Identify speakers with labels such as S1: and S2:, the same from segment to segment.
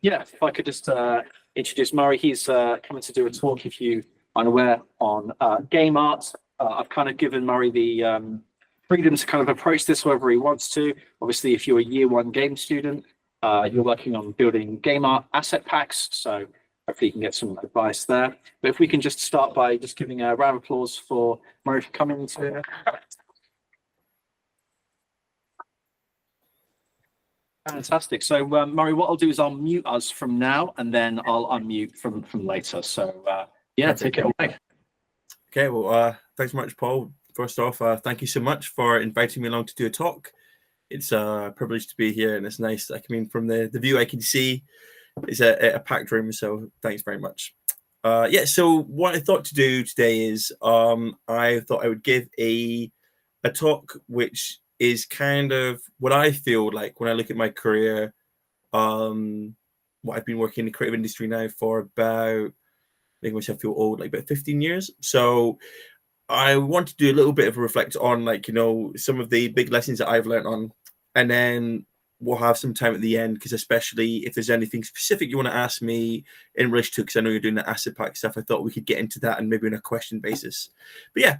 S1: Yeah, if I could just introduce Murray. He's coming to do a talk, if you aren't aware, on game art. I've kind of given Murray the freedom to kind of approach this wherever he wants to. Obviously, if you're a year one game student, you're working on building game art asset packs, so hopefully you can get some advice there. But if we can just start by just giving a round of applause for Murray for coming to. Fantastic. So, Murray, what I'll do is I'll mute us from now, and then I'll unmute from later. So, yeah, take it away.
S2: Okay, well, thanks so much, Paul. First off, thank you so much for inviting me along to do a talk. It's a privilege to be here, and it's nice. I mean, from the view I can see, it's a packed room, so thanks very much. Yeah, so what I thought to do today is I thought I would give a talk which is kind of what I feel like when I look at my career, what I've been working in the creative industry now for about, making myself feel old, like about 15 years. So I want to do a little bit of a reflect on, like, you know, some of the big lessons that I've learned on, and then we'll have some time at the end, because especially if there's anything specific you want to ask me in relation to, because I know you're doing the asset pack stuff, I thought we could get into that and maybe on a question basis. But yeah,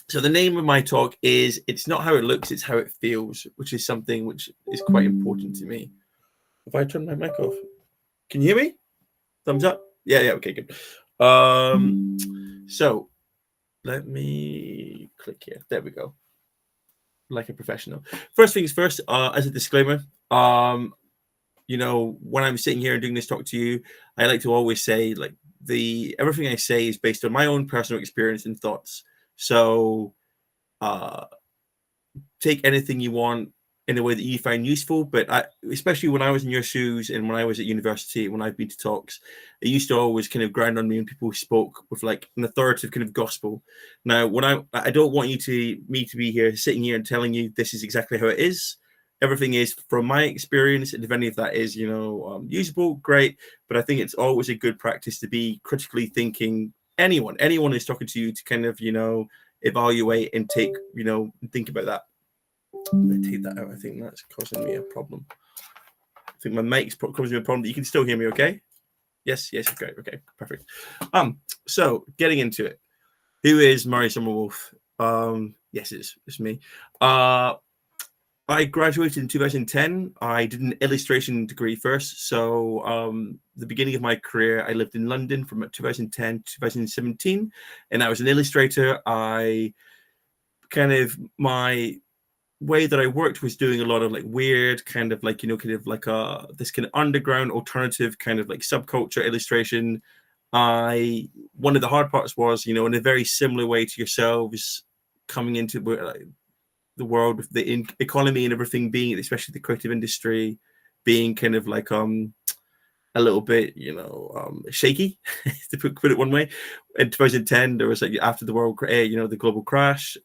S2: so the name of my talk is "It's Not How It Looks, It's How It Feels," which is something which is quite important to me. If I turn my mic off, can you hear me? Thumbs up. Yeah, okay, good. So let me click here. There we go. Like a professional. First things first, as a disclaimer, you know, when I'm sitting here and doing this talk to you, I like to always say, like, everything I say is based on my own personal experience and thoughts. So take anything you want in a way that you find useful. But especially when I was in your shoes and when I was at university, when I've been to talks, it used to always kind of grind on me when people spoke with like an authoritative kind of gospel. Now, when I don't want me to be here sitting here and telling you this is exactly how it is. Everything is from my experience, and if any of that is, you know, usable, great. But I think it's always a good practice to be critically thinking. Anyone who's talking to you, to kind of, you know, evaluate and take, you know, think about that. I'm going to take that out. I think that's causing me a problem. I think my mic's causing me a problem, but you can still hear me okay? Yes, great. Okay, perfect. So getting into it. Who is Murray Somerwolff? Yes, it's me. I graduated in 2010. I did an illustration degree first. So the beginning of my career, I lived in London from 2010 to 2017, and I was an illustrator. My way that I worked was doing a lot of like weird kind of like, you know, kind of like this kind of underground alternative kind of like subculture illustration. One of the hard parts was, you know, in a very similar way to yourselves, coming into the world with the economy and everything being, especially the creative industry, being kind of like a little bit, you know, shaky, to put it one way. In 2010, there was like, after the world, you know, the global crash.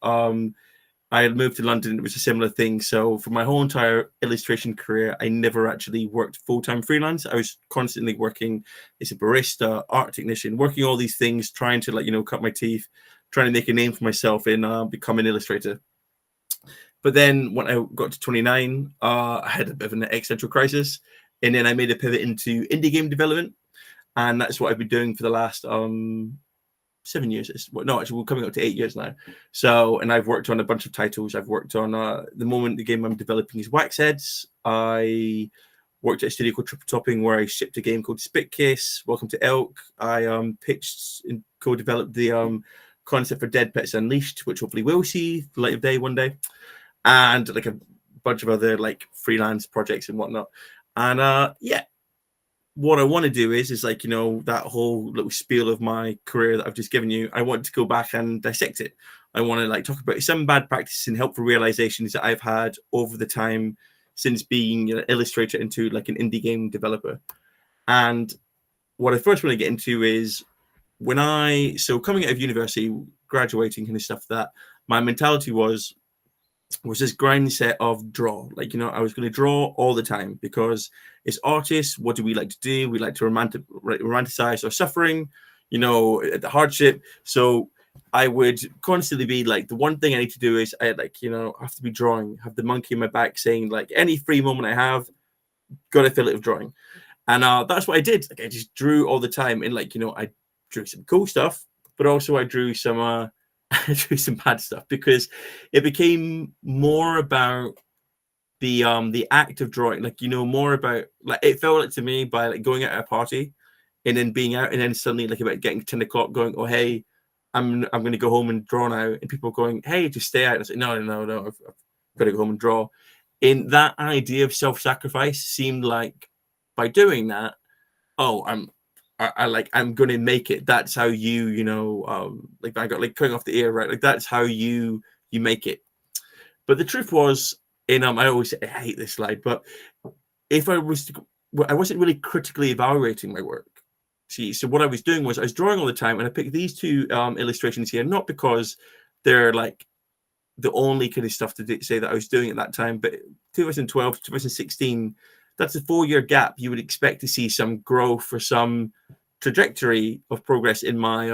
S2: I had moved to London. It was a similar thing. So for my whole entire illustration career, I never actually worked full-time freelance. I was constantly working as a barista, art technician, working all these things, trying to, like, you know, cut my teeth, trying to make a name for myself and become an illustrator. But then when I got to 29, I had a bit of an existential crisis. And then I made a pivot into indie game development. And that's what I've been doing for the last 7 years. No, actually, we're coming up to 8 years now. So, and I've worked on a bunch of titles. I've worked on, the moment the game I'm developing is Waxheads. I worked at a studio called Triple Topping, where I shipped a game called Spitcase. Welcome to Elk. I pitched and co-developed the concept for Dead Pets Unleashed, which hopefully we'll see the light of day one day. And like a bunch of other like freelance projects and whatnot. And yeah, what I want to do is like, you know, that whole little spiel of my career that I've just given you, I want to go back and dissect it. I want to like talk about some bad practices and helpful realizations that I've had over the time since being an illustrator into like an indie game developer. And what I first want to get into is so coming out of university, graduating kind of stuff, that my mentality was this grind set of draw. Like, you know, I was going to draw all the time, because as artists, what do we like to do? We like to romanticize our suffering, you know, the hardship. So I would constantly be like, the one thing I need to do is I like, you know, have to be drawing, have the monkey in my back saying like, any free moment I have, got to fill it with drawing. And that's what I did. Like, I just drew all the time, and like, you know, I drew some cool stuff, but also I drew some I drew some bad stuff, because it became more about the act of drawing, like, you know, more about, like, it felt like to me by like going out at a party and then being out, and then suddenly like about getting 10 o'clock going, oh hey, I'm going to go home and draw now, and people going, hey, just stay out. And I said, no, I've got to go home and draw. And that idea of self-sacrifice seemed like, by doing that, oh, I'm going to make it. That's how you know, like I got like cutting off the ear, right? Like that's how you make it. But the truth was, and I always say, I hate this slide, but if I wasn't really critically evaluating my work. See, so what I was doing was I was drawing all the time, and I picked these two illustrations here, not because they're like the only kind of stuff to say that I was doing at that time, but 2012 to 2016, that's a 4-year gap. You would expect to see some growth or some trajectory of progress in my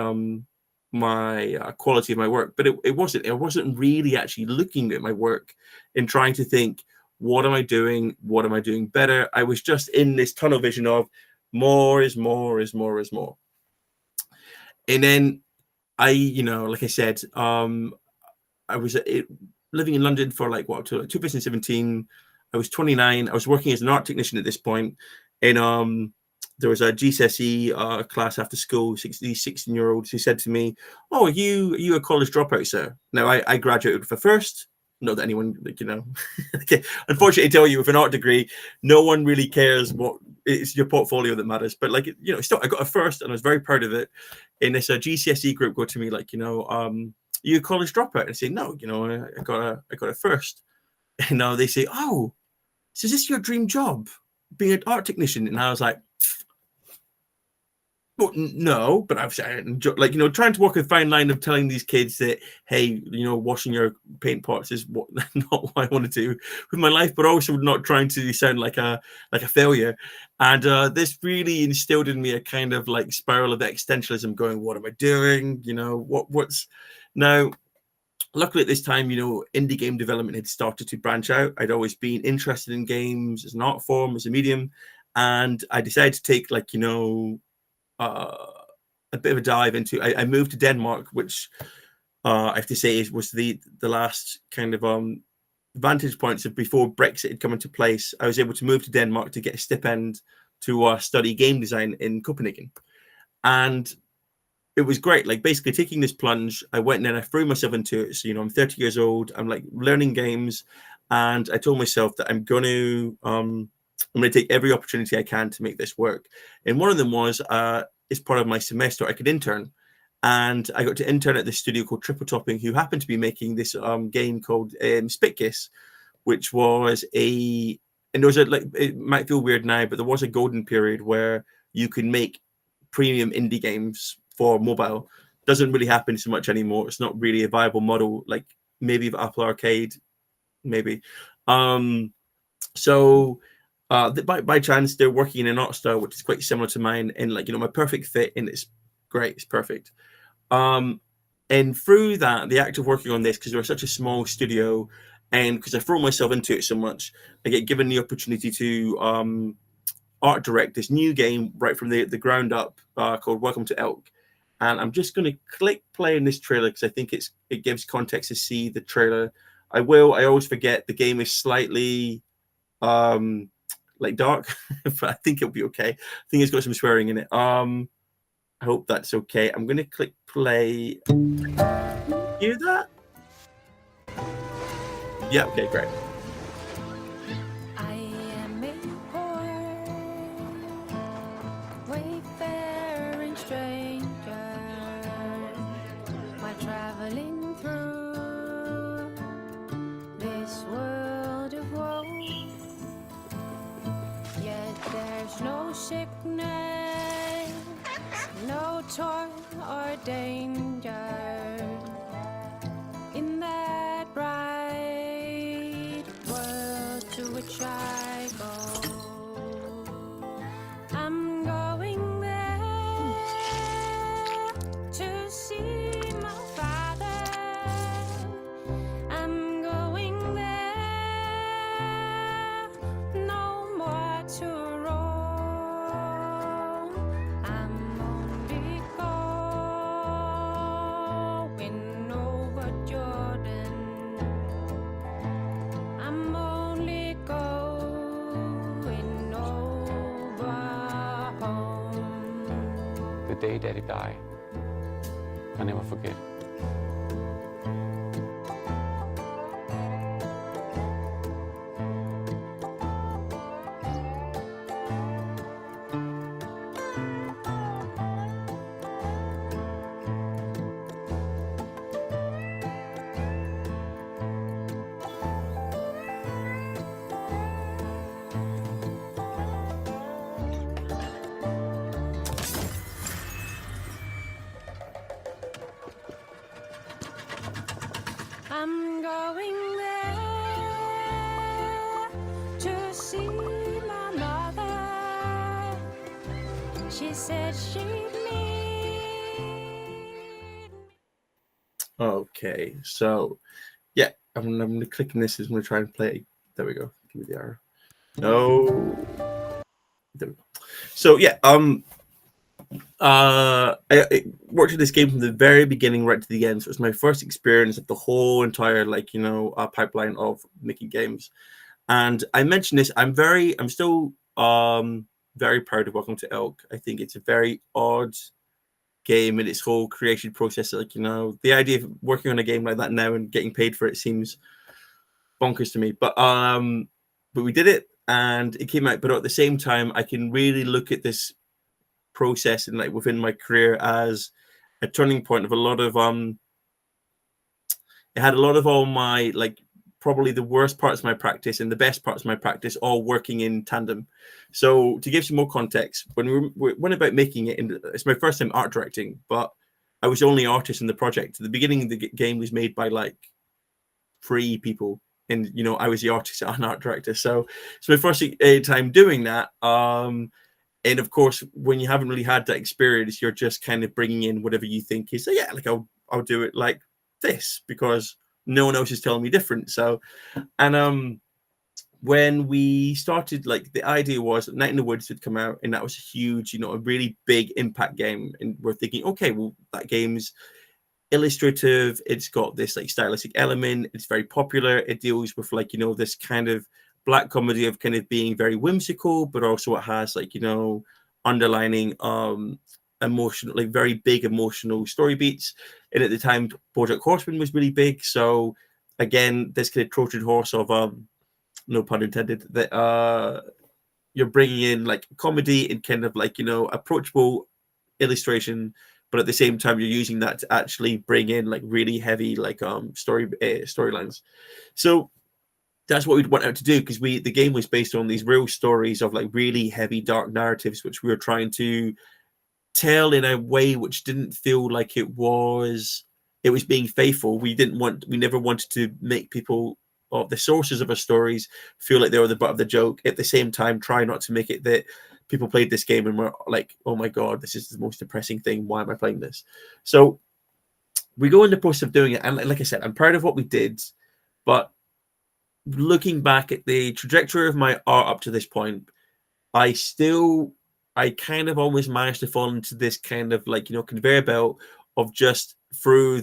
S2: quality of my work, but it wasn't. I wasn't really actually looking at my work and trying to think, what am I doing? What am I doing better? I was just in this tunnel vision of more is more is more is more. And then I, you know, like I said, I was living in London for like what, till 2017. I was 29. I was working as an art technician at this point, and there was a GCSE class after school, 16-year-olds who said to me, oh, are you a college dropout, sir? Now, I graduated for first. Not that anyone, like, you know, unfortunately, tell you with an art degree, no one really cares what, it's your portfolio that matters. But like, you know, still, I got a first, and I was very proud of it. And this GCSE group go to me like, you know, you a college dropout? And I say, no, you know, I got a first. And now they say, oh, so is this your dream job, being an art technician? And I was like, well, no, but I've like, you know, trying to walk a fine line of telling these kids that, hey, you know, washing your paint pots is not what I want to do with my life, but also not trying to sound like a failure. And this really instilled in me a kind of like spiral of existentialism, going, what am I doing? You know, what's now? Luckily at this time, you know, indie game development had started to branch out. I'd always been interested in games as an art form, as a medium, and I decided to take, like, you know, a bit of a dive into. I moved to Denmark, which I have to say was the last kind of vantage points of before Brexit had come into place. I was able to move to Denmark to get a stipend to study game design in Copenhagen, and it was great. Like, basically taking this plunge, I went in and I threw myself into it. So, you know, I'm 30 years old. I'm like learning games, and I told myself that I'm going to take every opportunity I can to make this work. And one of them was, as part of my semester, I could intern. And I got to intern at this studio called Triple Topping, who happened to be making this game called Spitkiss, which was and there was like, it might feel weird now, but there was a golden period where you could make premium indie games for mobile. Doesn't really happen so much anymore. It's not really a viable model, like maybe of Apple Arcade, maybe. So by chance, they're working in an art style which is quite similar to mine, and like, you know, my perfect fit, and it's great, it's perfect. And through that, the act of working on this, because we're such a small studio, and because I throw myself into it so much, I get given the opportunity to art direct this new game right from the ground up, called Welcome to Elk. And I'm just going to click play in this trailer because I think it gives context to see the trailer. I always forget the game is slightly like dark, but I think it'll be okay. I think it's got some swearing in it. I hope that's okay. I'm going to click play. Hear that? Yeah, okay, great.
S3: Sickness, no toil or danger in that bright world to which I go. I'm going there to see my father. I'm going there, no more to roam.
S4: the day Daddy died. I never forget.
S3: I'm going there to see my mother. She said she'd need.
S2: Okay, so yeah, I'm gonna click on this. I'm gonna try and play it. There we go. Give me the arrow. No. There we go. So yeah, I worked with this game from the very beginning right to the end. So it was my first experience of the whole entire pipeline of making games. And I mentioned this. I'm still very proud of Welcome to Elk. I think it's a very odd game in its whole creation process. The idea of working on a game like that now and getting paid for it seems bonkers to me. But we did it and it came out. But at the same time, I can really look at this process and within my career as a turning point of a lot of it had a lot of all my probably the worst parts of my practice and the best parts of my practice all working in tandem. So to give some more context, when we went about making it, and it's my first time art directing, but I was the only artist in the project. At the beginning, the game was made by 3 people, and I was the artist and art director. So it's my first time doing that. And of course, when you haven't really had that experience, you're just kind of bringing in whatever you think is, I'll do it like this because no one else is telling me different. So, and when we started, the idea was that Night in the Woods would come out, and that was a huge, a really big impact game. And we're thinking, okay, well, that game's illustrative. It's got this stylistic element. It's very popular. It deals with this kind of black comedy of kind of being very whimsical, but also it has underlining emotional, very big emotional story beats. And at the time, BoJack Horseman was really big. So again, this kind of Trojan horse of no pun intended, that you're bringing in comedy and kind of approachable illustration, but at the same time you're using that to actually bring in really heavy storylines. So that's what we'd want out to do, because the game was based on these real stories of really heavy dark narratives, which we were trying to tell in a way which didn't feel like it was being faithful. We never wanted to make people, or the sources of our stories, feel like they were the butt of the joke. At the same time, try not to make it that people played this game and were like, oh my god, this is the most depressing thing, why am I playing this? So we go in the process of doing it, and like I said, I'm proud of what we did, but looking back at the trajectory of my art up to this point, I kind of almost managed to fall into this kind of conveyor belt of just through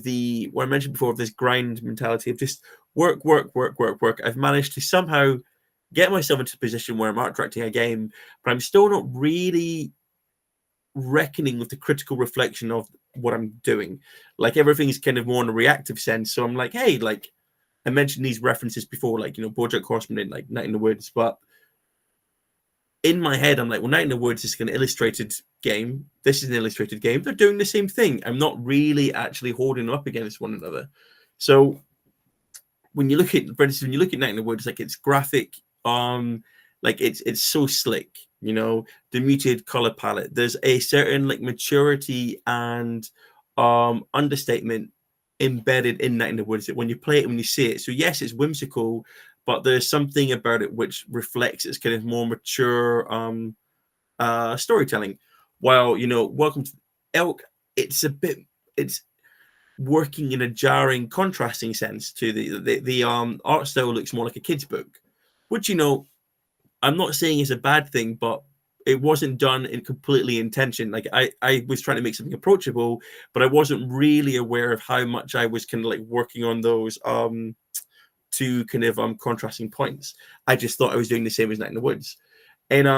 S2: what I mentioned before, of this grind mentality of just work. I've managed to somehow get myself into a position where I'm art directing a game, but I'm still not really reckoning with the critical reflection of what I'm doing. Everything's kind of more in a reactive sense. So I'm hey, I mentioned these references before, BoJack Horseman in Night in the Woods, but in my head, I'm well, Night in the Woods is an illustrated game. This is an illustrated game. They're doing the same thing. I'm not really actually holding them up against one another. So when you look at, for instance, when you look at Night in the Woods, it's graphic, it's so slick, the muted color palette. There's a certain maturity and understatement embedded in Night in the Woods that when you play it, when you see it, so yes, it's whimsical, but there's something about it which reflects its kind of more mature storytelling. While Welcome to Elk, it's working in a jarring, contrasting sense to the art style. Looks more like a kid's book, which I'm not saying is a bad thing, but it wasn't done in completely intention. I was trying to make something approachable, but I wasn't really aware of how much I was kind of working on those two kind of contrasting points. I just thought I was doing the same as Night in the Woods. And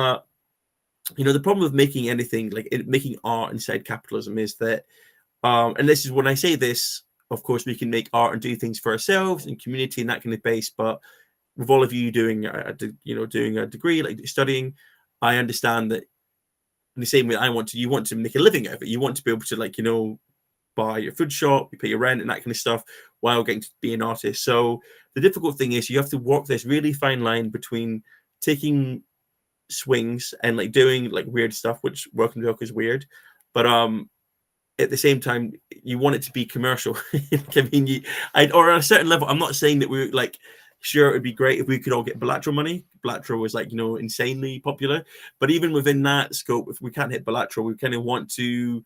S2: the problem with making anything making art inside capitalism is that, and this is when I say this, of course, we can make art and do things for ourselves and community and that kind of base. But with all of you doing doing a degree, like studying, I understand that in the same way you want to make a living out of it. You want to be able to buy your food shop, you pay your rent and that kind of stuff while getting to be an artist. So the difficult thing is you have to walk this really fine line between taking swings and doing weird stuff, which Welcome to Elk is weird, but at the same time you want it to be commercial. I mean, or at a certain level, I'm not saying that we're sure, it'd be great if we could all get Balatro money. Balatro was insanely popular, but even within that scope, if we can't hit Balatro, we kind of want to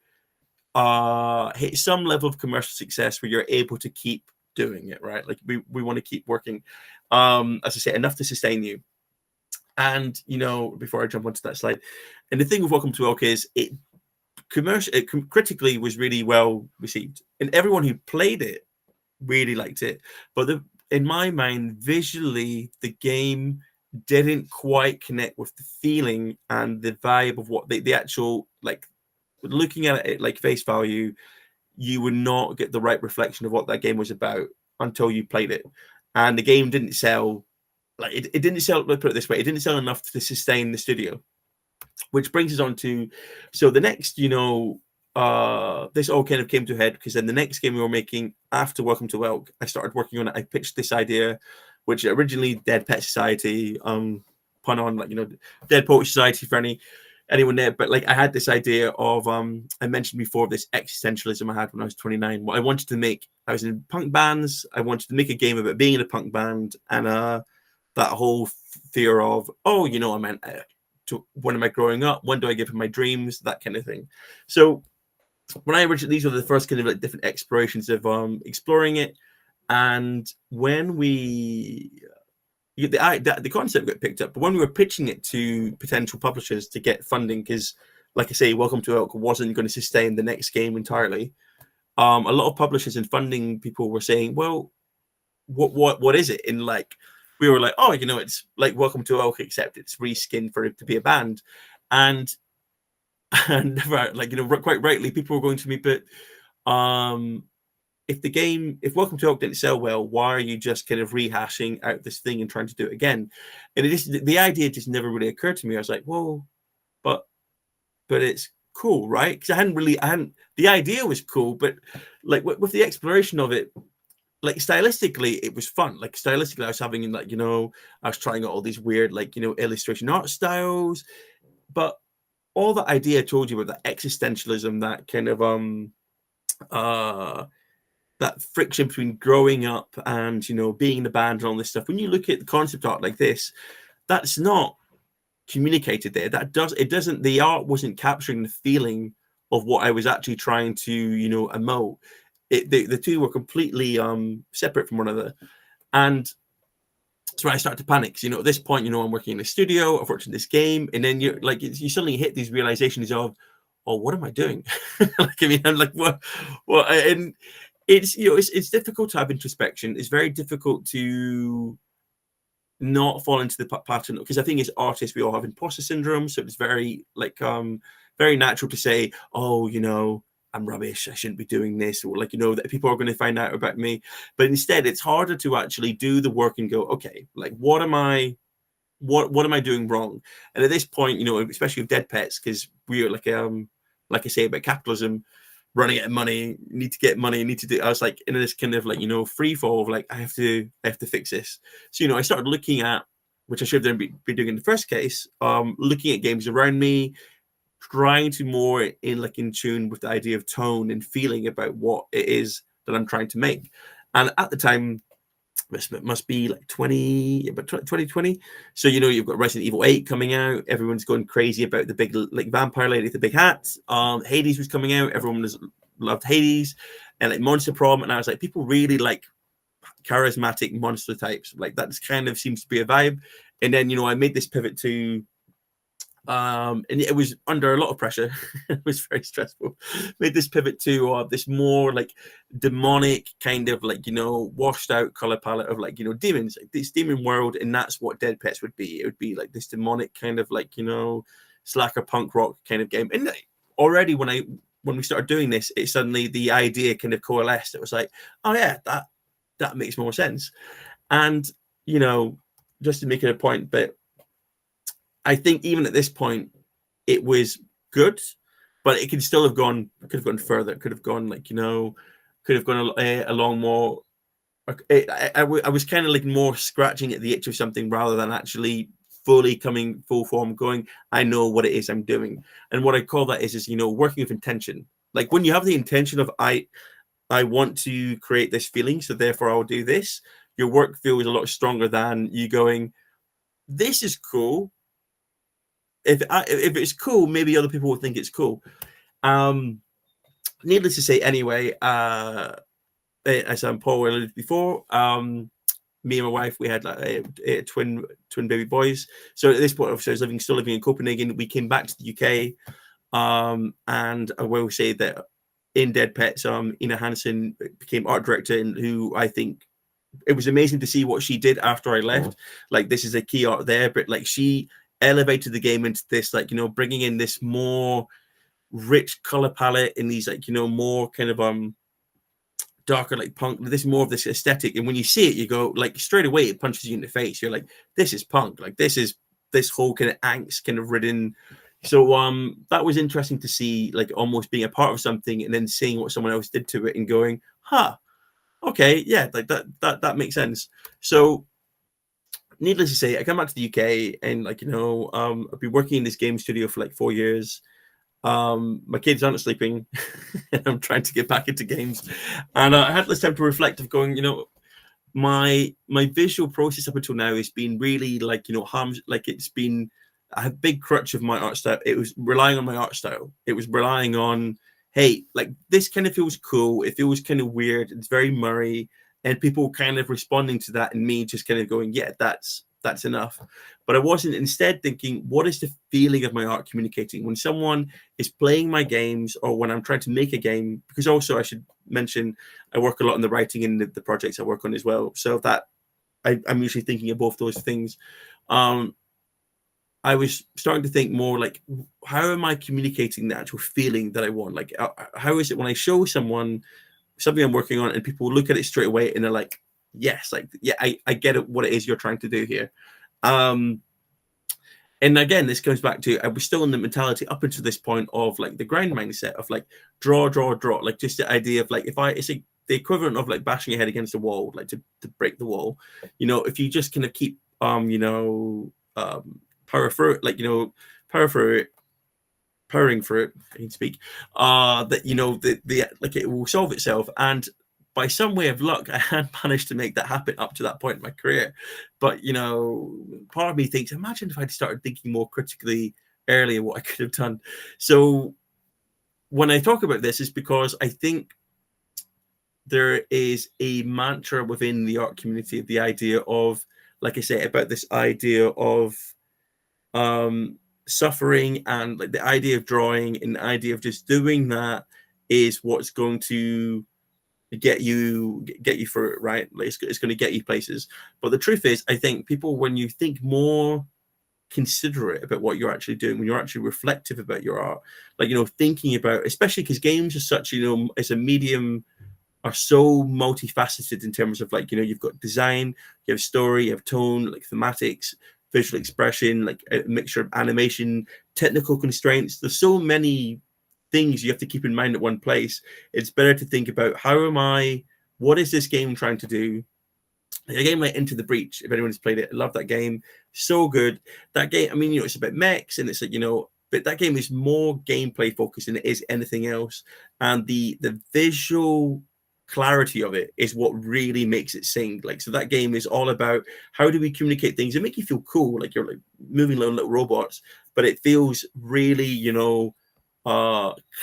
S2: hit some level of commercial success where you're able to keep doing it, right? We want to keep working, as I say, enough to sustain you. And before I jump onto that slide, and the thing with Welcome to Elk is it critically was really well received, and everyone who played it really liked it. But in my mind, visually, the game didn't quite connect with the feeling and the vibe of what the actual looking at it face value. You would not get the right reflection of what that game was about until you played it, and the game didn't sell. It didn't sell. Let's put it this way: it didn't sell enough to sustain the studio. Which brings us on to, so the next, this all kind of came to a head because then the next game we were making after Welcome to Elk, I started working on it. I pitched this idea, which originally Dead Pet Society, pun on Dead Poetry Society for anyone there, but I had this idea of I mentioned before this existentialism I had when I was 29. What I wanted to make, I was in punk bands. I wanted to make a game about being in a punk band and that whole fear of I meant. When am I growing up? When do I give him my dreams? That kind of thing. So when I originally, these were the first kind of different explorations of exploring it. And when the concept got picked up, but when we were pitching it to potential publishers to get funding, because like I say, Welcome to Elk wasn't going to sustain the next game entirely. A lot of publishers and funding people were saying, well, what is it? In we were it's like Welcome to Elk, except it's reskinned for it to be a band. And quite rightly, people were going to me, but if Welcome to Elk didn't sell well, why are you just kind of rehashing out this thing and trying to do it again? And the idea just never really occurred to me. I was like, well, but it's cool, right? Because the idea was cool, but with the exploration of it, stylistically it was fun. Stylistically I was having I was trying out all these weird illustration art styles, but all that idea I told you about, that existentialism, that kind of that friction between growing up and being in a band and all this stuff, when you look at the concept art like this, that's not communicated there. The art wasn't capturing the feeling of what I was actually trying to emote. The two were completely separate from one another, and so I started to panic. At this point, I'm working in a studio, I've worked in this game, and then you suddenly hit these realizations of, oh, what am I doing? I'm like, what? And it's it's difficult to have introspection. It's very difficult to not fall into the pattern, because I think as artists we all have imposter syndrome, so it's very very natural to say, oh, I'm rubbish, I shouldn't be doing this, or that people are going to find out about me. But instead it's harder to actually do the work and go, okay, what am I doing wrong? And at this point, especially with Dead Pets, because we are like I say about capitalism, running out of money, need to get money, need to do, I was in this kind of free fall of I have to fix this. So I started looking at, which I should have been doing in the first case, looking at games around me, trying to more in tune with the idea of tone and feeling about what it is that I'm trying to make. And at the time, this must be 2020. So you've got Resident Evil 8 coming out. Everyone's going crazy about the big vampire lady with the big hat. Hades was coming out. Everyone loved Hades, and Monster Prom. And I was people really like charismatic monster types. That kind of seems to be a vibe. And then I made this pivot to. And it was under a lot of pressure. It was very stressful. Made this pivot to this more demonic kind of washed out color palette of demons, this demon world, and that's what Dead Pets would be. It would be this demonic kind of slacker punk rock kind of game. And already when we started doing this, it suddenly the idea kind of coalesced. It was like, oh yeah, that makes more sense. And you know, just to make it a point, but I think even at this point, it was good, but it could still have gone. Could have gone further. It could have gone could have gone along more. I was kind of like more scratching at the itch of something rather than actually fully coming full form, going, I know what it is I'm doing. And what I call that is working with intention. Like when you have the intention of I want to create this feeling, so therefore I'll do this, your work feels a lot stronger than you going, this is cool. If it's cool, maybe other people will think it's cool. Needless to say, anyway, as Paul alluded before, me and my wife, we had twin baby boys. So at this point, obviously, I was still living in Copenhagen. We came back to the UK, and I will say that in Dead Pets, Ina Hansen became art director, and who I think it was amazing to see what she did after I left. Like this is a key art there, but like she elevated the game into this, like bringing in this more rich color palette in these more kind of darker like punk, this more of this aesthetic, and when you see it you go like straight away it punches you in the face. You're like, this is punk, like this is this whole kind of angst kind of ridden. So that was interesting to see, like almost being a part of something and then seeing what someone else did to it and going, okay, yeah, like that makes sense. So needless to say, I come back to the UK and I've been working in this game studio for like 4 years. My kids aren't sleeping and I'm trying to get back into games, and I had this time to reflect of going, my visual process up until now has been really it's been a big crutch of my art style. It was relying on my art style. It was relying on, hey, like this kind of feels cool, it feels kind of weird, it's very Murray, and people kind of responding to that and me just kind of going, yeah, that's enough. But I wasn't instead thinking, what is the feeling of my art communicating when someone is playing my games or when I'm trying to make a game? Because also I should mention I work a lot in the writing and the projects I work on as well, so that I'm usually thinking of both those things. I was starting to think more like, how am I communicating the actual feeling that I want? Like how is it when I show someone something I'm working on and people look at it straight away and they're like, yes, like, yeah, I get it, what it is you're trying to do here. And again, this goes back to, I was still in the mentality up until this point of like the grind mindset of like draw, like just the idea of like, it's the equivalent of like bashing your head against the wall, like to break the wall. If you just kind of keep power through it, like powering through it, I can speak, that the like it will solve itself. And by some way of luck, I had managed to make that happen up to that point in my career. But, part of me thinks, imagine if I'd started thinking more critically earlier what I could have done. So when I talk about this is because I think there is a mantra within the art community, the idea of, like I say, about this idea of suffering, and like the idea of drawing and the idea of just doing that is what's going to get you through it, right? Like it's going to get you places. But the truth is, I think people, when you think more considerate about what you're actually doing, when you're actually reflective about your art, like thinking about, especially because games are such as a medium, are so multifaceted in terms of like you've got design, you have story, you have tone, like thematics, visual expression, like a mixture of animation, technical constraints. There's so many things you have to keep in mind at one place. It's better to think about, what is this game trying to do? A game like Into the Breach, if anyone's played it, I love that game, so good. That game, I mean, it's about mechs and it's like, but that game is more gameplay focused than it is anything else. And the visual clarity of it is what really makes it sing. Like, so that game is all about how do we communicate things and make you feel cool, like you're like moving little robots, but it feels really,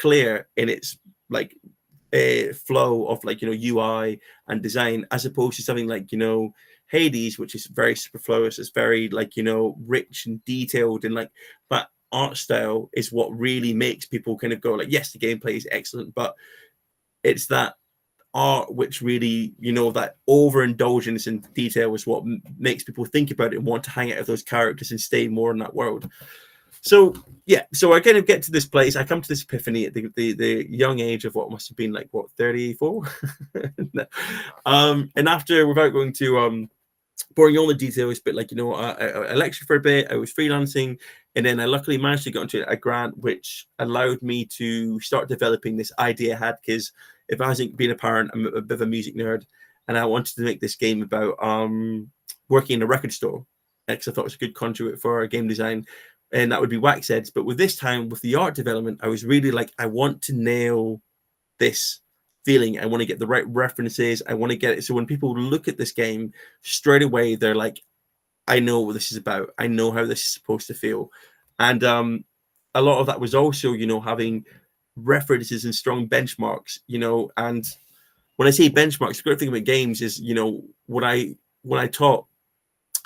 S2: clear in its like a flow of like UI and design, as opposed to something like Hades, which is very superfluous. It's very like rich and detailed, and like that art style is what really makes people kind of go like, yes, the gameplay is excellent, but it's that art which really that overindulgence in detail is what makes people think about it and want to hang out with those characters and stay more in that world. So yeah, so I kind of get to this place. I come to this epiphany at the young age of what must have been like 34. And after, without going to boring all the details, but like, I lectured for a bit, I was freelancing, and then I luckily managed to get into a grant which allowed me to start developing this idea I had, because if I hasn't been apparent, I'm a bit of a music nerd, and I wanted to make this game about working in a record store, because I thought it was a good conduit for game design, and that would be Waxheads. But with this time, with the art development, I was really like, I want to nail this feeling. I want to get the right references. I want to get it so when people look at this game, straight away they're like, I know what this is about. I know how this is supposed to feel. And a lot of that was also, having references and strong benchmarks, and when I say benchmarks, the great thing about games is, when I taught,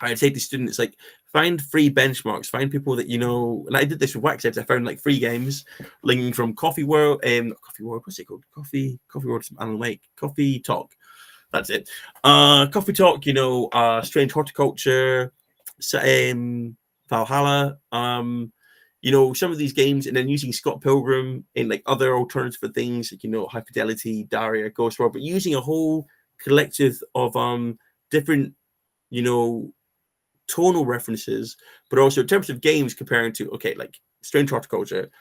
S2: I'd say to students, like, find free benchmarks, find people that, and I did this with Waxheads. I found like free games linking from Coffee World, what's it called? Coffee World, Alan Wake, Coffee Talk. That's it. Coffee Talk, Strange Horticulture, Valhalla, some of these games, and then using Scott Pilgrim in like other alternatives for things like, High Fidelity, Daria, Ghost World, but using a whole collective of different, tonal references, but also in terms of games comparing to, like Strange Horticulture,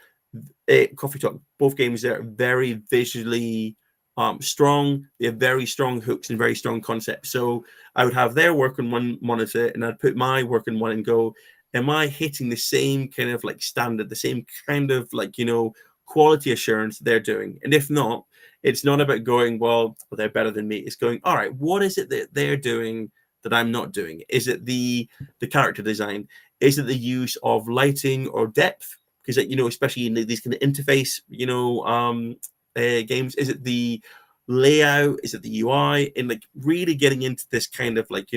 S2: Coffee Talk, both games are very visually strong. They have very strong hooks and very strong concepts. So I would have their work on one monitor, and I'd put my work on one and go, am I hitting the same kind of like standard, the same kind of like, quality assurance they're doing? And if not, it's not about going, well, they're better than me. It's going, all right, what is it that they're doing that I'm not doing? Is it the character design? Is it the use of lighting or depth? Because especially in these kind of interface, games, is it the layout? Is it the UI? And like really getting into this kind of like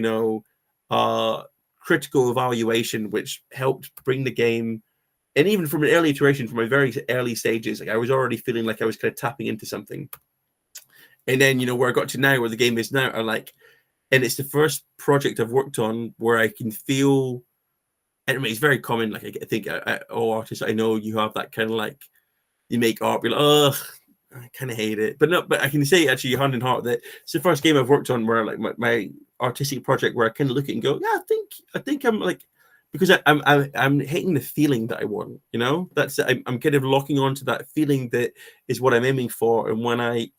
S2: critical evaluation, which helped bring the game. And even from an early iteration, from my very early stages, like I was already feeling like I was kind of tapping into something. And then where I got to now, where the game is now, are like. And it's the first project I've worked on where I can feel, and I mean, it's very common. Like I think all artists I know, you have that kind of like, you make art, you're like, oh, I kind of hate it. But I can say actually hand in heart that it's the first game I've worked on where like my artistic project where I kind of look at it and go, yeah, I think I'm like, because I'm hitting the feeling that I want, that's, I'm kind of locking onto that feeling that is what I'm aiming for. And when I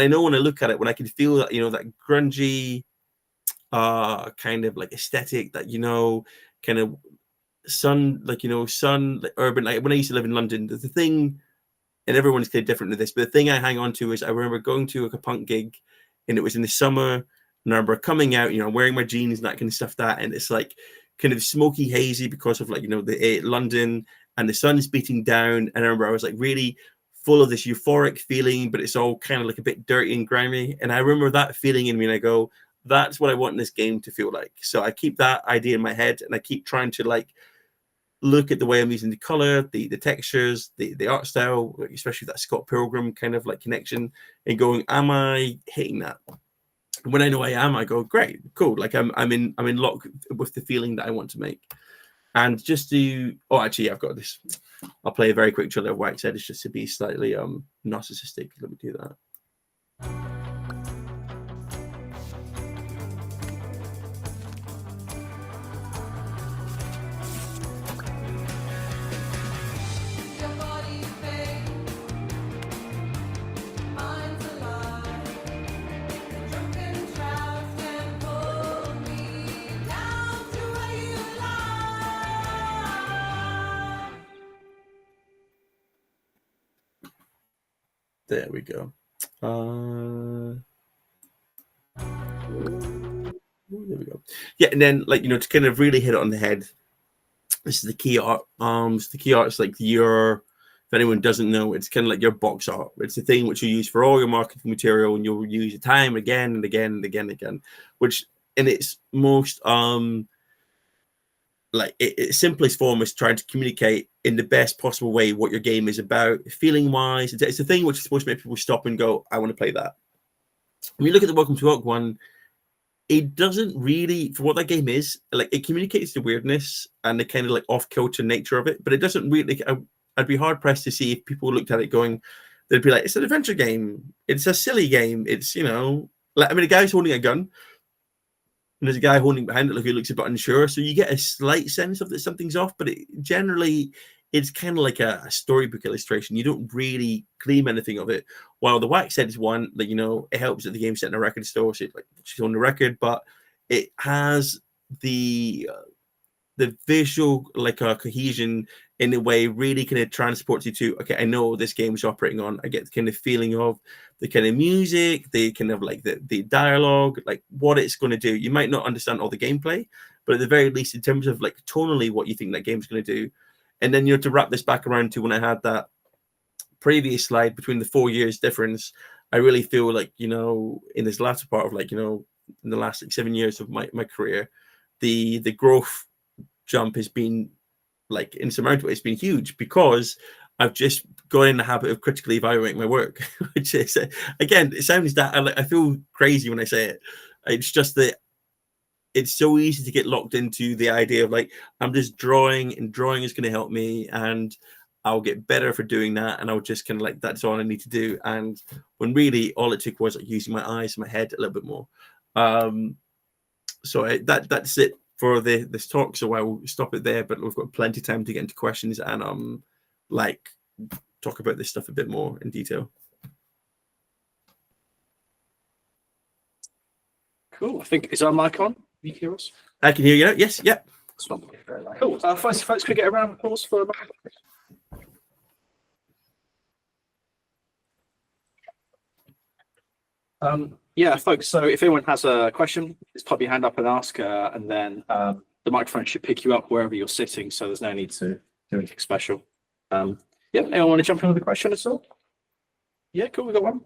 S2: know, when I look at it, when I can feel that, that grungy kind of like aesthetic, that, kind of sun, like urban, like when I used to live in London, the thing, and everyone's kind of different to this, but the thing I hang on to is I remember going to a punk gig, and it was in the summer, and I remember coming out, wearing my jeans and that kind of stuff, and it's like kind of smoky, hazy because of like, the London, and the sun's beating down, and I remember I was like really full of this euphoric feeling, but it's all kind of like a bit dirty and grimy. And I remember that feeling in me, and I go, that's what I want this game to feel like. So I keep that idea in my head, and I keep trying to like look at the way I'm using the color, the textures, the art style, especially that Scott Pilgrim kind of like connection, and going, am I hitting that? When I know I am, I go, great, cool. Like I'm in lock with the feeling that I want to make. And just to, actually, I've got this. I'll play a very quick trailer of Waxheads just to be slightly narcissistic. Let me do that. There we go. There we go. Yeah, and then like to kind of really hit it on the head. This is the key art. The key art is like if anyone doesn't know, it's kind of like your box art. It's the thing which you use for all your marketing material, and you'll use it time again and again and again and again. Which in its most like its simplest form is trying to communicate in the best possible way what your game is about, feeling wise. It's the thing which is supposed to make people stop and go, I want to play that. When you look at the Welcome to Oak one, it doesn't really, for what that game is, like it communicates the weirdness and the kind of like off-kilter nature of it, but it doesn't really. I'd be hard pressed to see if people looked at it going, they'd be like, it's an adventure game, it's a silly game, it's, you know, like, I mean, a guy's holding a gun, and there's a guy holding behind it, like, who looks a bit unsure, so you get a slight sense of that something's off, but generally it's kind of like a storybook illustration. You don't really claim anything of it. While the Wax Head is one that, you know, it helps that the game's set in a record store, so like she's on the record, but it has the visual like cohesion in a way really kind of transports you to, okay, I know this game is operating on. I get the kind of feeling of the kind of music, the kind of like the dialogue, like what it's going to do. You might not understand all the gameplay, but at the very least, in terms of like tonally, what you think that game's going to do. And then, you know, to wrap this back around to when I had that previous slide between the 4 years difference, I really feel like, you know, in this latter part of like, you know, in the last like 7 years of my career, the growth jump has been like insurmountable. It's been huge because I've just got in the habit of critically evaluating my work, which is, again, it sounds that I feel crazy when I say it. It's just that it's so easy to get locked into the idea of like, I'm just drawing and drawing is going to help me and I'll get better for doing that. And I'll just kind of like, that's all I need to do. And when really all it took was like using my eyes and my head a little bit more. So that's it for this talk. So I will stop it there, but we've got plenty of time to get into questions and like talk about this stuff a bit more in detail.
S1: Cool. I think, is our mic on? Can you hear us?
S2: I can hear you now. Yes. Yeah.
S1: Cool. First, folks, could we get a round of applause for yeah, folks. So if anyone has a question, just pop your hand up and ask, and then the microphone should pick you up wherever you're sitting. So there's no need to do anything special. Yeah, anyone want to jump in with a question at all? Yeah, cool. We got one.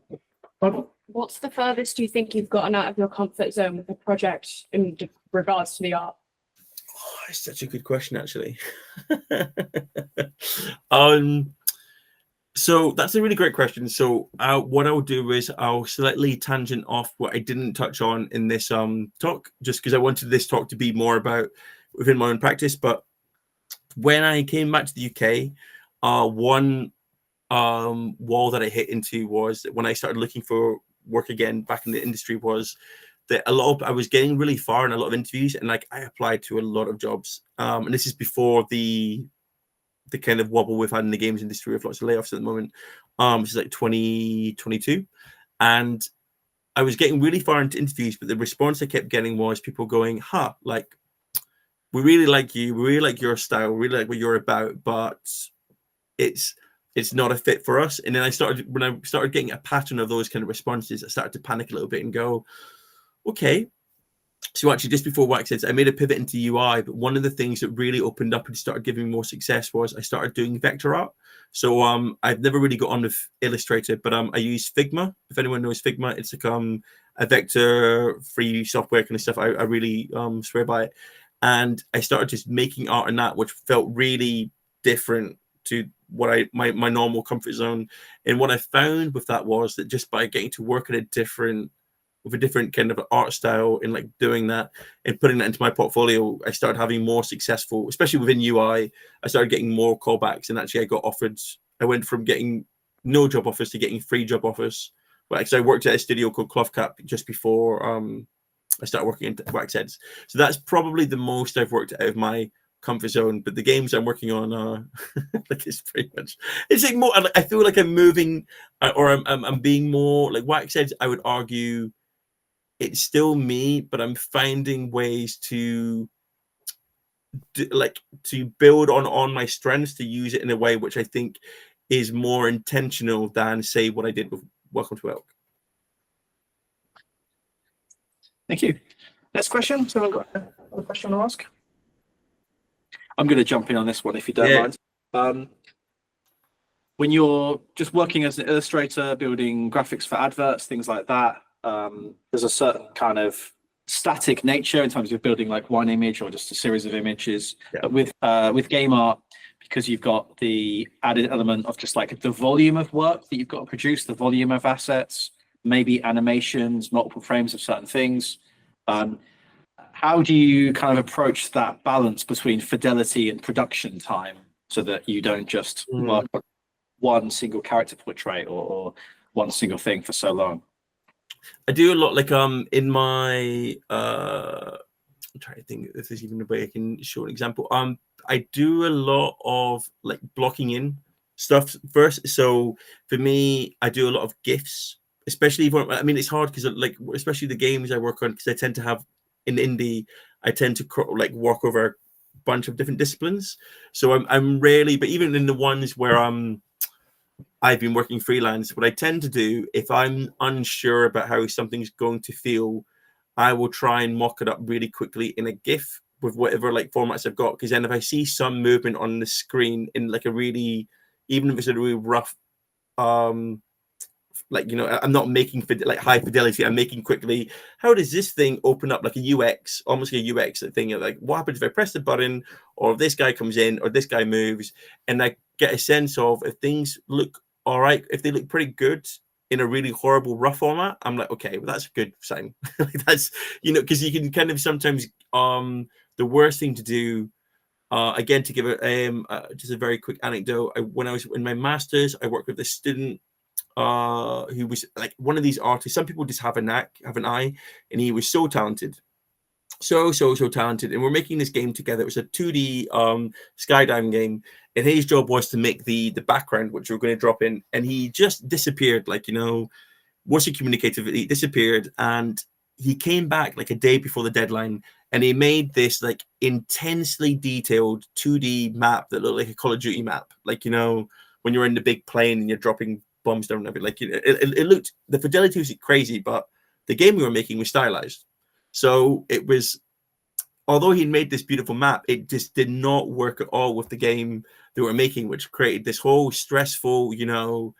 S5: What's the furthest you think you've gotten out of your comfort zone with the project in regards to the art?
S2: Oh, it's such a good question, actually. So that's a really great question. So what I'll do is I'll slightly tangent off what I didn't touch on in this talk, just because I wanted this talk to be more about within my own practice. But when I came back to the UK, one wall that I hit into was that when I started looking for work again back in the industry was that I was getting really far in a lot of interviews and like I applied to a lot of jobs. And this is before the kind of wobble we've had in the games industry with lots of layoffs at the moment. This is like 2022. And I was getting really far into interviews, but the response I kept getting was people going, like, we really like you, we really like your style, we really like what you're about, but it's not a fit for us. And then when I started getting a pattern of those kind of responses, I started to panic a little bit and go, okay. So actually, just before Wax Heads, I made a pivot into UI, but one of the things that really opened up and started giving me more success was I started doing vector art. So I've never really got on with Illustrator, but I use Figma. If anyone knows Figma, it's like a vector-free software kind of stuff. I really swear by it. And I started just making art in that, which felt really different to what my normal comfort zone. And what I found with that was that just by getting to work at a different kind of art style and like doing that and putting that into my portfolio, I started having more successful, especially within UI, I started getting more callbacks. And actually I went from getting no job offers to getting 3 job offers. But actually I worked at a studio called Clothcap just before I started working in Wax Heads. So that's probably the most I've worked out of my comfort zone. But the games I'm working on are like it's pretty much, it's like more, I feel like I'm moving or I'm being more like Wax Heads. I would argue it's still me, but I'm finding ways to build on my strengths, to use it in a way which I think is more intentional than say what I did with Welcome to Elk.
S1: Thank you. Next question. Someone got a question to ask? I'm going to jump in on this one if you don't mind. When you're just working as an illustrator, building graphics for adverts, things like that, there's a certain kind of static nature in terms of building like one image or just a series of images.
S2: Yeah.
S1: But with game art, because you've got the added element of just like the volume of work that you've got to produce, the volume of assets, maybe animations, multiple frames of certain things, How do you kind of approach that balance between fidelity and production time so that you don't just work on one single character portrait or one single thing for so long?
S2: I do a lot like in my I'm trying to think if there's even a way I can show an example. I do a lot of like blocking in stuff first. So for me, I do a lot of GIFs, especially for, I mean, it's hard because like, especially the games I work on, because I tend to have in indie, I tend to like work over a bunch of different disciplines. So I'm rarely, but even in the ones where I've been working freelance, what I tend to do, if I'm unsure about how something's going to feel, I will try and mock it up really quickly in a GIF with whatever like formats I've got. Because then if I see some movement on the screen in like a really, even if it's a really rough, like, you know, I'm not making like high fidelity, I'm making quickly, how does this thing open up like a UX, almost like a UX thing of like, what happens if I press the button, or if this guy comes in, or this guy moves, and I get a sense of if things look all right, if they look pretty good in a really horrible rough format, I'm like, okay, well, that's a good sign. That's, you know, because you can kind of sometimes, the worst thing to do, again, to give just a very quick anecdote, when I was in my master's, I worked with a student who was like one of these artists. Some people just have a knack, have an eye, and he was so talented. So talented, and we're making this game together. It was a 2D skydiving game, and his job was to make the background, which we're going to drop in, and he just disappeared, like, you know, wasn't communicative. He disappeared, and he came back like a day before the deadline, and he made this like intensely detailed 2D map that looked like a Call of Duty map, like, you know, when you're in the big plane and you're dropping bombs down and everything. Like, it looked, the fidelity was crazy, but the game we were making was stylized. So it was, although he made this beautiful map, it just did not work at all with the game they were making, which created this whole stressful, you know,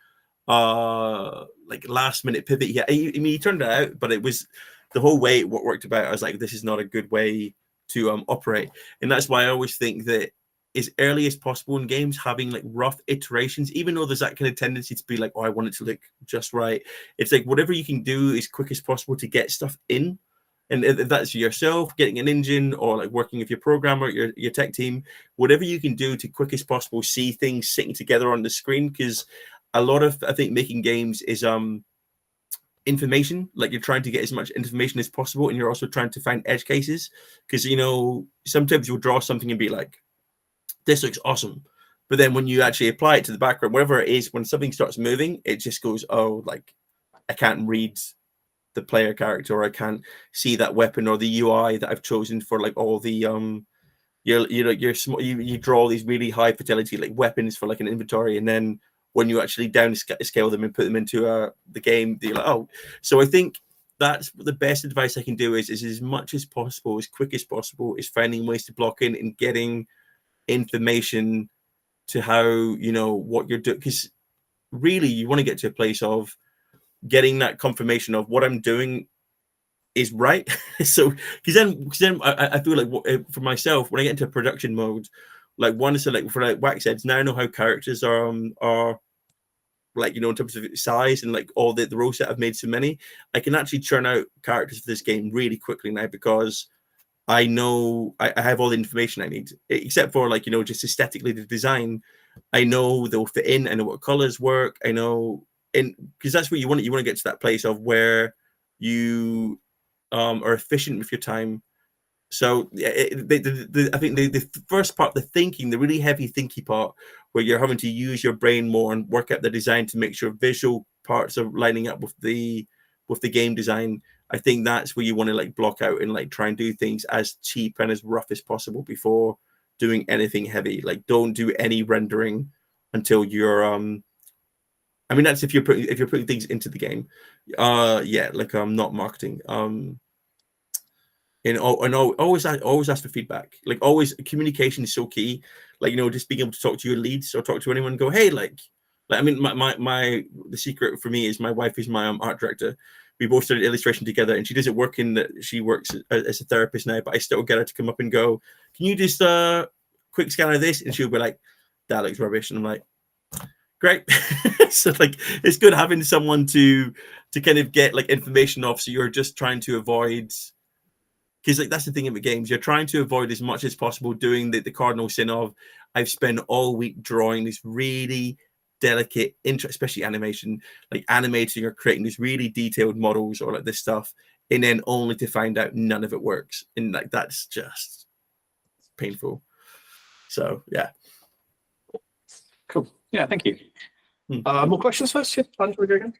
S2: like last minute pivot. I mean, he turned it out, but it was the whole way it worked about. I was like, this is not a good way to operate. And that's why I always think that as early as possible in games, having like rough iterations, even though there's that kind of tendency to be like, oh, I want it to look just right. It's like whatever you can do as quick as possible to get stuff in. And if that's yourself getting an engine, or like working with your programmer, your tech team, whatever you can do to quick as possible see things sitting together on the screen. Because a lot of, I think, making games is information. Like, you're trying to get as much information as possible, and you're also trying to find edge cases. Because, you know, sometimes you'll draw something and be like, this looks awesome, but then when you actually apply it to the background, whatever it is, when something starts moving, it just goes, oh, like, I can't read the player character, or I can't see that weapon or the UI that I've chosen for like all the you draw these really high fidelity like weapons for like an inventory, and then when you actually downscale them and put them into the game, you're like, oh. So I think that's the best advice I can do is as much as possible, as quick as possible, is finding ways to block in and getting information to how, you know, what you're doing. Because really you want to get to a place of getting that confirmation of what I'm doing is right. So because then I feel like for myself, when I get into production mode, like one is like for like Wax Heads, now I know how characters are like, you know, in terms of size and like all the role set I've made so many, I can actually churn out characters for this game really quickly now, because I know I have all the information I need, except for like, you know, just aesthetically the design. I know they'll fit in. I know what colors work. I know, and because that's what you want. You want to get to that place of where you are efficient with your time. So I think the first part, the thinking, the really heavy thinky part, where you're having to use your brain more and work out the design to make sure visual parts are lining up with the game design. I think that's where you want to like block out and like try and do things as cheap and as rough as possible before doing anything heavy. Like, don't do any rendering until you're I mean, that's if you're putting things into the game. Yeah, like not marketing. And always ask for feedback. Like, always, communication is so key. Like, you know, just being able to talk to your leads or talk to anyone and go, hey, like I mean, my the secret for me is my wife is my art director. We both studied illustration together, and she doesn't work she works as a therapist now, but I still get her to come up and go, can you just quick scan of this? And she'll be like, that looks rubbish. And I'm like, great. So like, it's good having someone to kind of get like information off. So you're just trying to avoid because like that's the thing about games. You're trying to avoid as much as possible doing the cardinal sin of I've spent all week drawing this really delicate, especially animation, like animating or creating these really detailed models or like this stuff, and then only to find out none of it works, and like that's just painful. So yeah.
S1: Cool. Yeah, thank you.
S2: Hmm.
S1: More questions first? Yeah, Andrew, we go again.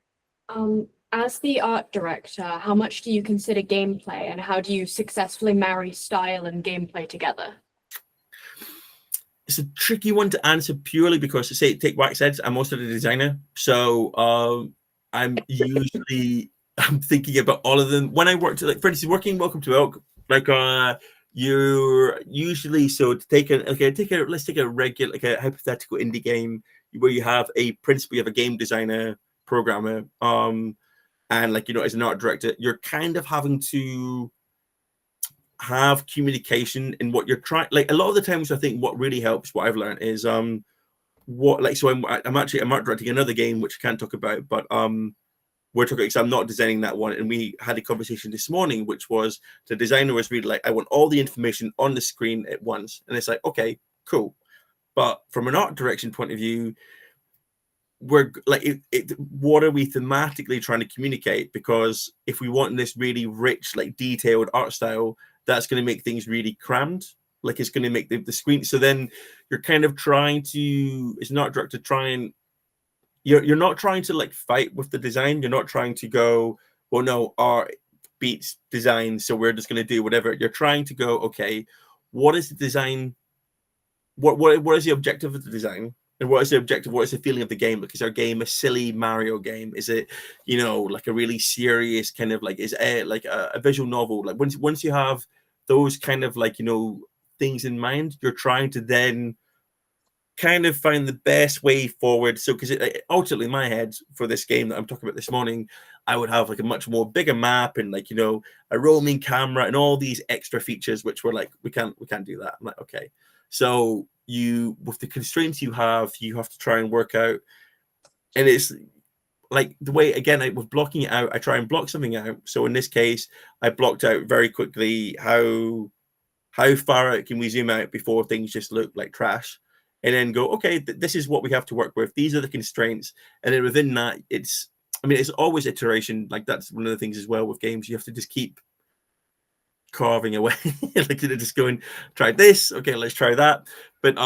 S5: As the art director, how much do you consider gameplay, and how do you successfully marry style and gameplay together?
S2: It's a tricky one to answer purely because, to say, take Wax Heads, I'm also the designer. So I'm thinking about all of them. When I worked, like, for instance, working Welcome to Elk, like you're usually, so to take let's take a regular, like a hypothetical indie game where you have a principal, you have a game designer, programmer, and like, you know, as an art director, you're kind of having to have communication in what you're trying. Like a lot of the times, I think what really helps, what I've learned is I'm art directing another game which I can't talk about, but we're talking, because I'm not designing that one, and we had a conversation this morning, which was the designer was really like, I want all the information on the screen at once, and it's like, okay, cool, but from an art direction point of view, we're like, what are we thematically trying to communicate? Because if we want this really rich, like detailed art style, that's going to make things really crammed. Like it's going to make the screen. So then you're kind of trying to, as an art director, you're not trying to like fight with the design. You're not trying to go, well, no, art beats design, so we're just going to do whatever. You're trying to go, okay, what is the design? What is the objective of the design? And what is the objective? What is the feeling of the game? Like, is our game a silly Mario game? Is it, you know, like a really serious kind of like, is it like a visual novel? Like once you have those kind of like, you know, things in mind, you're trying to then kind of find the best way forward. So, because ultimately in my head for this game that I'm talking about this morning, I would have like a much more bigger map and like, you know, a roaming camera and all these extra features, which were like, we can't do that. I'm like, okay. So you, with the constraints you have to try and work out. And it's like the way, again, with blocking it out, I try and block something out. So in this case, I blocked out very quickly how far out can we zoom out before things just look like trash, and then go, okay, this is what we have to work with. These are the constraints. And then within that, it's always iteration. Like that's one of the things as well with games. You have to just keep carving away, like you're just going, try this, okay, let's try that. But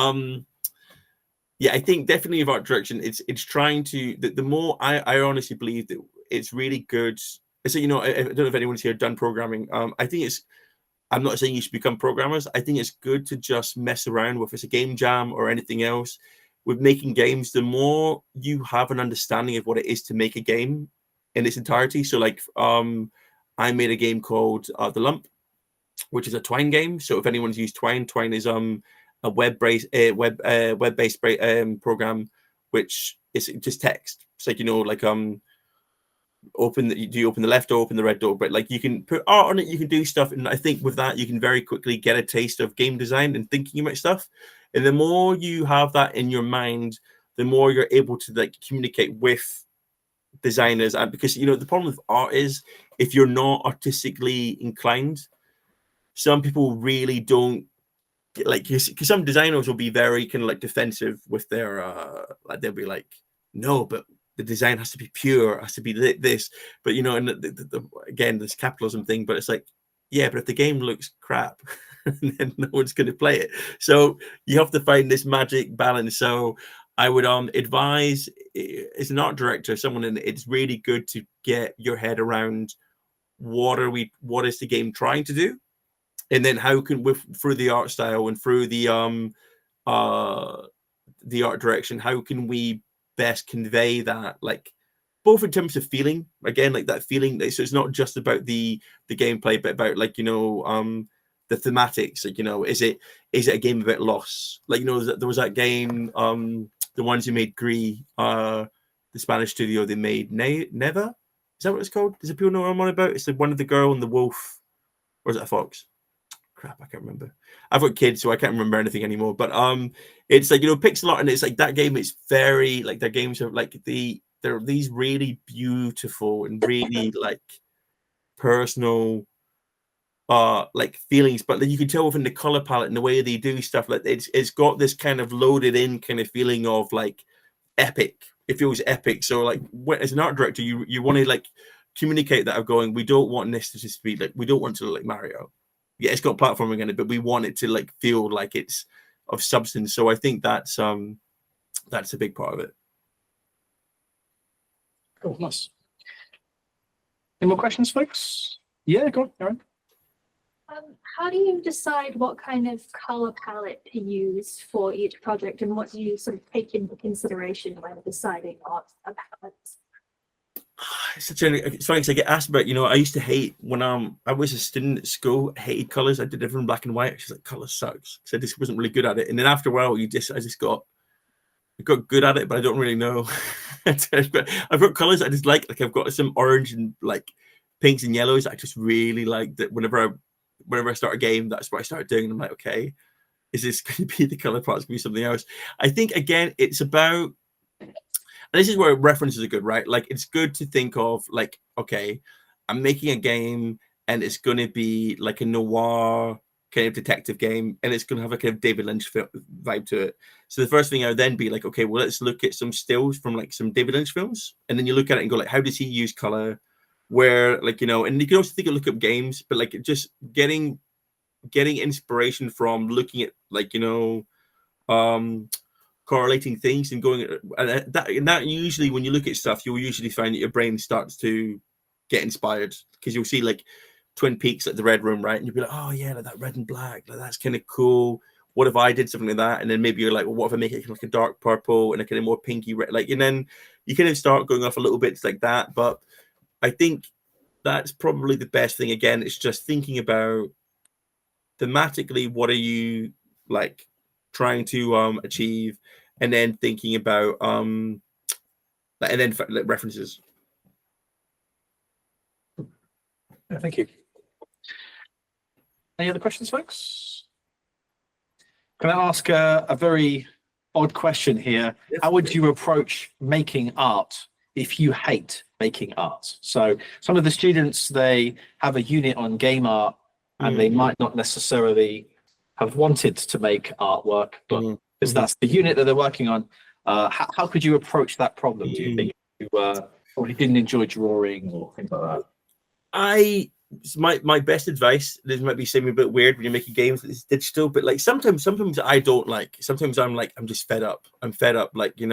S2: yeah, I think definitely of art direction, it's trying to, the more I honestly believe that it's really good. So, you know, I don't know if anyone's here done programming. I think I'm not saying you should become programmers. I think it's good to just mess around with, it's a game jam or anything else with making games. The more you have an understanding of what it is to make a game in its entirety. So like I made a game called The Lump, which is a Twine game. So if anyone's used Twine is a web-based program, which is just text. It's like, you know, like open the left door, open the red door, but like you can put art on it, you can do stuff, and I think with that you can very quickly get a taste of game design and thinking about stuff. And the more you have that in your mind, the more you're able to like communicate with designers. And because, you know, the problem with art is if you're not artistically inclined, some people really don't like, because some designers will be very kind of like defensive with their like they'll be like, no, but the design has to be pure, has to be this. But, you know, and again, this capitalism thing, but it's like, yeah, but if the game looks crap, then no one's going to play it. So you have to find this magic balance. So I would advise, as an art director, it's really good to get your head around what is the game trying to do, and then how can through the art style and through the art direction, how can we best convey that, like both in terms of feeling, again, like that feeling. So it's not just about the gameplay, but about, like, you know, the thematics. Like, you know, is it a game about loss? Like, you know, there was that game, the ones who made Gree, the Spanish studio, they made Never. Is that what it's called? Does people know what I'm on about? It's the one of the girl and the wolf, or is it a fox? Crap, I can't remember. I've got kids, so I can't remember anything anymore. But it's like, you know, pixel art, and it's like that game. It's very like their games are like they're these really beautiful and really like personal like feelings, but then you can tell within the color palette and the way they do stuff, like it's got this kind of loaded in kind of feeling of like epic. It feels epic. So like as an art director, you want to like communicate that of going, we don't want this to just be like, we don't want to look like Mario. Yeah, it's got platforming in it, but we want it to like feel like it's of substance. So I think that's a big part of it.
S1: Cool, nice. Any more questions, folks? Yeah, go on, Aaron.
S6: How do you decide what kind of color palette to use for each project, and what do you sort of take into consideration when deciding on a palette?
S2: It's funny because I get asked about, I used to hate when I was a student at school, I hated colors. I did everything in black and white. She's like, color sucks. So I just wasn't really good at it. And then after a while, I just got good at it, but I don't really know. I've got colors I just like I've got some orange and like pinks and yellows. I just really like that. Whenever I start a game, that's what I start doing. And I'm like, okay, is this going to be the color part? It's going to be something else. I think again, it's about. And this is where references are good, right? Like, it's good to think of like, okay, I'm making a game and it's going to be like a noir kind of detective game, and it's going to have a kind of David Lynch vibe to it. So the first thing I would then be like, okay, well, let's look at some stills from like some David Lynch films. And then you look at it and go like, how does he use color? Where like, and you can also look up games, but like just getting inspiration from looking at like, correlating things and going, and that usually when you look at stuff, you'll usually find that your brain starts to get inspired, because you'll see like Twin Peaks, like the Red Room, right? And you'll be like, oh yeah, like that red and black, like that's kind of cool. What if I did something like that? And then maybe you're like, well, what if I make it like a dark purple and a kind of more pinky red, like, and then you kind of start going off a little bit like that. But I think that's probably the best thing. Again, it's just thinking about thematically, what are you like trying to achieve, and then thinking about and then references.
S1: Yeah, thank you. Any other questions, folks? Can I ask a very odd question here?
S2: Yes,
S1: How would you approach making art if you hate making art? So some of the students, they have a unit on game art, and they might not necessarily have wanted to make artwork, but because that's the unit that they're working on. How could you approach that problem? Do you think you probably didn't enjoy drawing or things like that?
S2: My best advice, this might be seeming a bit weird when you're making games that is digital, but like sometimes I don't like. Sometimes I'm like, I'm just fed up. I'm fed up, like, doing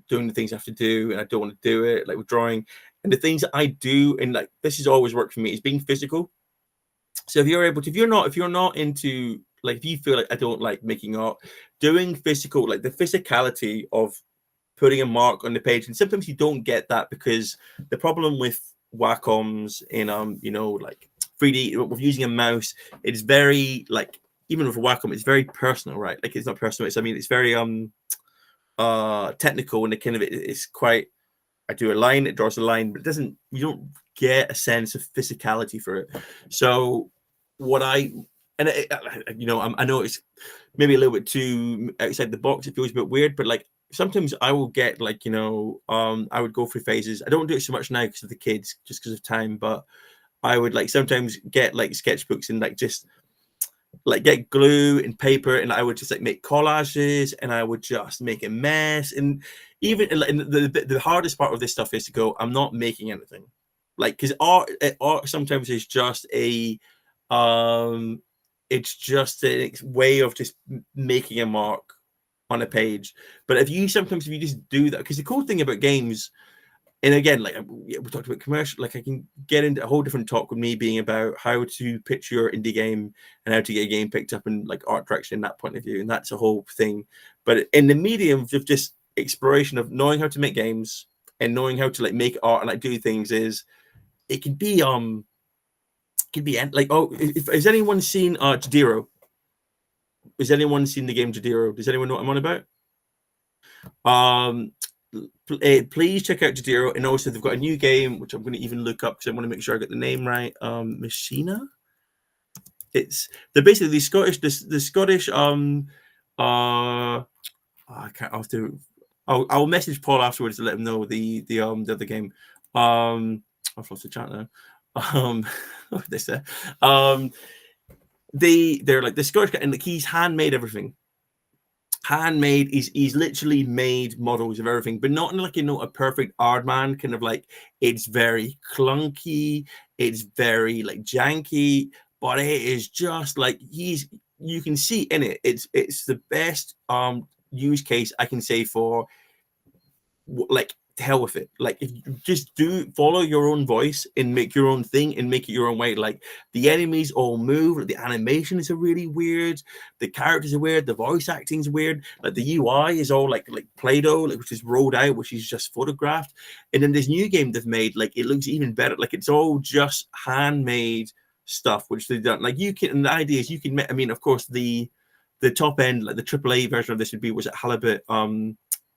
S2: the things I have to do, and I don't want to do it, like with drawing. And the things that I do, and like this has always worked for me, is being physical. So if you're not into, like, if you feel like I don't like making art, doing physical, like the physicality of putting a mark on the page. And sometimes you don't get that, because the problem with Wacoms in like 3D with using a mouse, it's very like, even with a Wacom, it's very personal, right? Like, it's not personal, it's very technical, and it's quite, I do a line, it draws a line, but you don't get a sense of physicality for it. So I know it's maybe a little bit too outside the box, it feels a bit weird, but like sometimes I will get like, I would go through phases. I don't do it so much now because of the kids, just because of time, but I would like sometimes get like sketchbooks and like just like get glue and paper, and I would just like make collages, and I would just make a mess. And even and the hardest part of this stuff is to go, I'm not making anything, like, because art sometimes is just it's just a way of just making a mark on a page. But if you just do that, because the cool thing about games, and again, like we talked about commercial, like I can get into a whole different talk with me being about how to pitch your indie game and how to get a game picked up in like art direction in that point of view, and that's a whole thing. But in the medium of just exploration of knowing how to make games and knowing how to like make art and like do things, it can be like, has anyone seen Jadiro? Has anyone seen the game Jadiro? Does anyone know what I'm on about? Please check out Jadiro, and also they've got a new game which I'm going to even look up because I want to make sure I get the name right. Machina. They're basically the Scottish. I can't. I'll message Paul afterwards to let him know the other game. I've lost the chat now. What they say? They're like the Scottish guy, and like he's handmade everything. Handmade. He's literally made models of everything, but not in like a perfect Aardman kind of like. It's very clunky. It's very like janky, but it is just like you can see in it. It's the best use case I can say for like to hell with it. Like if you just do follow your own voice and make your own thing and make it your own way. Like the enemies all move, like the animations are really weird, the characters are weird, the voice acting's weird, like the UI is all like Play-Doh, like which is rolled out, which is just photographed. And then this new game they've made, like it looks even better. Like it's all just handmade stuff, which they've done. Like you can, and the idea is you can, I mean, of course, the top end, like the AAA version of this was at Halibut.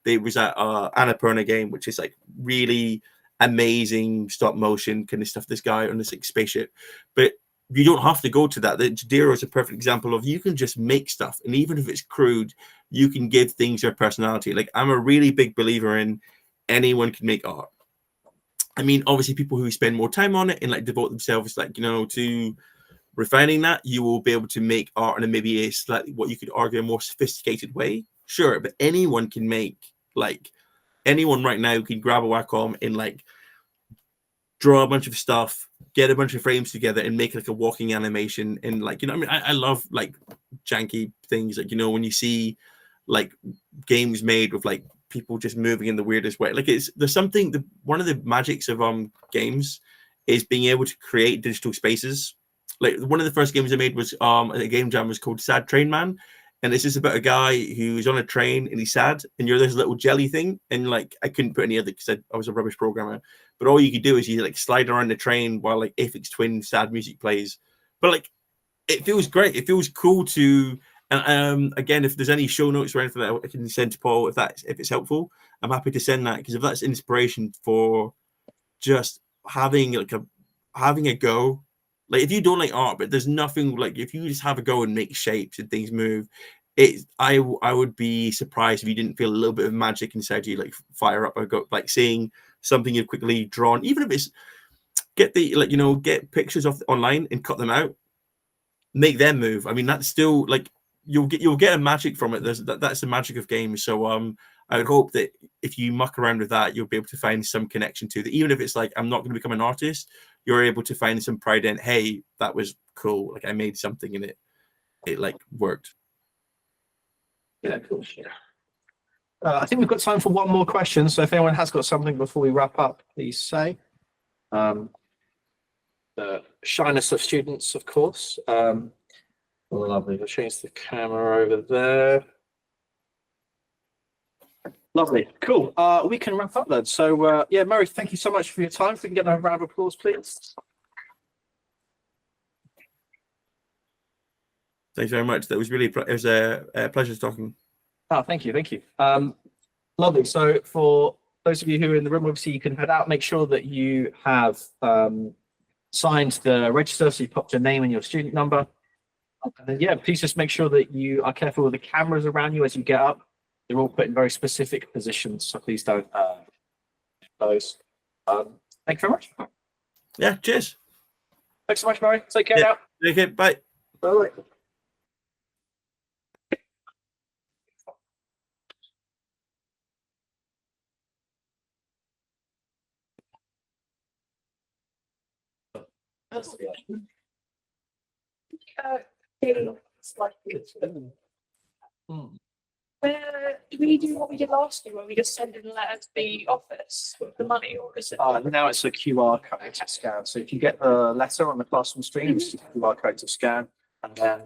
S2: They was at Annapurna game, which is like really amazing stop motion kind of stuff. This guy on this like spaceship, but you don't have to go to that. The Jadero is a perfect example of you can just make stuff, and even if it's crude, you can give things their personality. Like I'm a really big believer in anyone can make art. I mean, obviously, people who spend more time on it and like devote themselves, like to refining that, you will be able to make art in a maybe a slightly what you could argue a more sophisticated way. Sure, but anyone can make, like anyone right now can grab a Wacom and like draw a bunch of stuff, get a bunch of frames together and make like a walking animation. And like, I mean, I love like janky things, like, when you see like games made with like people just moving in the weirdest way. Like there's something, one of the magics of games is being able to create digital spaces. Like one of the first games I made was a game jam was called Sad Train Man. And it's just about a guy who's on a train and he's sad, and you're this little jelly thing. And like, I couldn't put any other because I was a rubbish programmer. But all you could do is you like slide around the train while like Aphex Twin sad music plays. But like, it feels great. It feels cool to. And again, if there's any show notes or anything that I can send to Paul, if it's helpful, I'm happy to send that, because if that's inspiration for just having a go. Like if you don't like art, but there's nothing like if you just have a go and make shapes and things move, I would be surprised if you didn't feel a little bit of magic inside you, like fire up a go, like seeing something you've quickly drawn, even if it's get pictures off online and cut them out, make them move. I mean, that's still like you'll get a magic from it. That's the magic of games. So I would hope that if you muck around with that, you'll be able to find some connection to that. Even if it's like, I'm not going to become an artist, you're able to find some pride in, hey, that was cool. Like I made something and it like worked.
S1: Yeah, cool. I think we've got time for one more question. So if anyone has got something before we wrap up, please say. The shyness of students, of course. Lovely. I'll change the camera over there. Lovely. Cool. We can wrap up then. So yeah, Murray, thank you so much for your time. If we can get a round of applause, please.
S2: Thanks very much. That was really it was a pleasure talking.
S1: Oh, thank you. Thank you. Lovely. So for those of you who are in the room, obviously you can head out, make sure that you have signed the register. So you popped your name and your student number. And then, yeah, please just make sure that you are careful with the cameras around you as you get up. They're all put in very specific positions, so please don't those. Thank you very much.
S2: Yeah, cheers.
S1: Thanks so much, Murray. Take care now.
S2: Take care. Bye.
S1: Bye.
S6: Where do we do what we did last year, where we just send in a letter to the office with the money, or is it?
S1: Now it's a QR code to scan. So if you get the letter on the classroom screen, it's just a QR code to scan, and then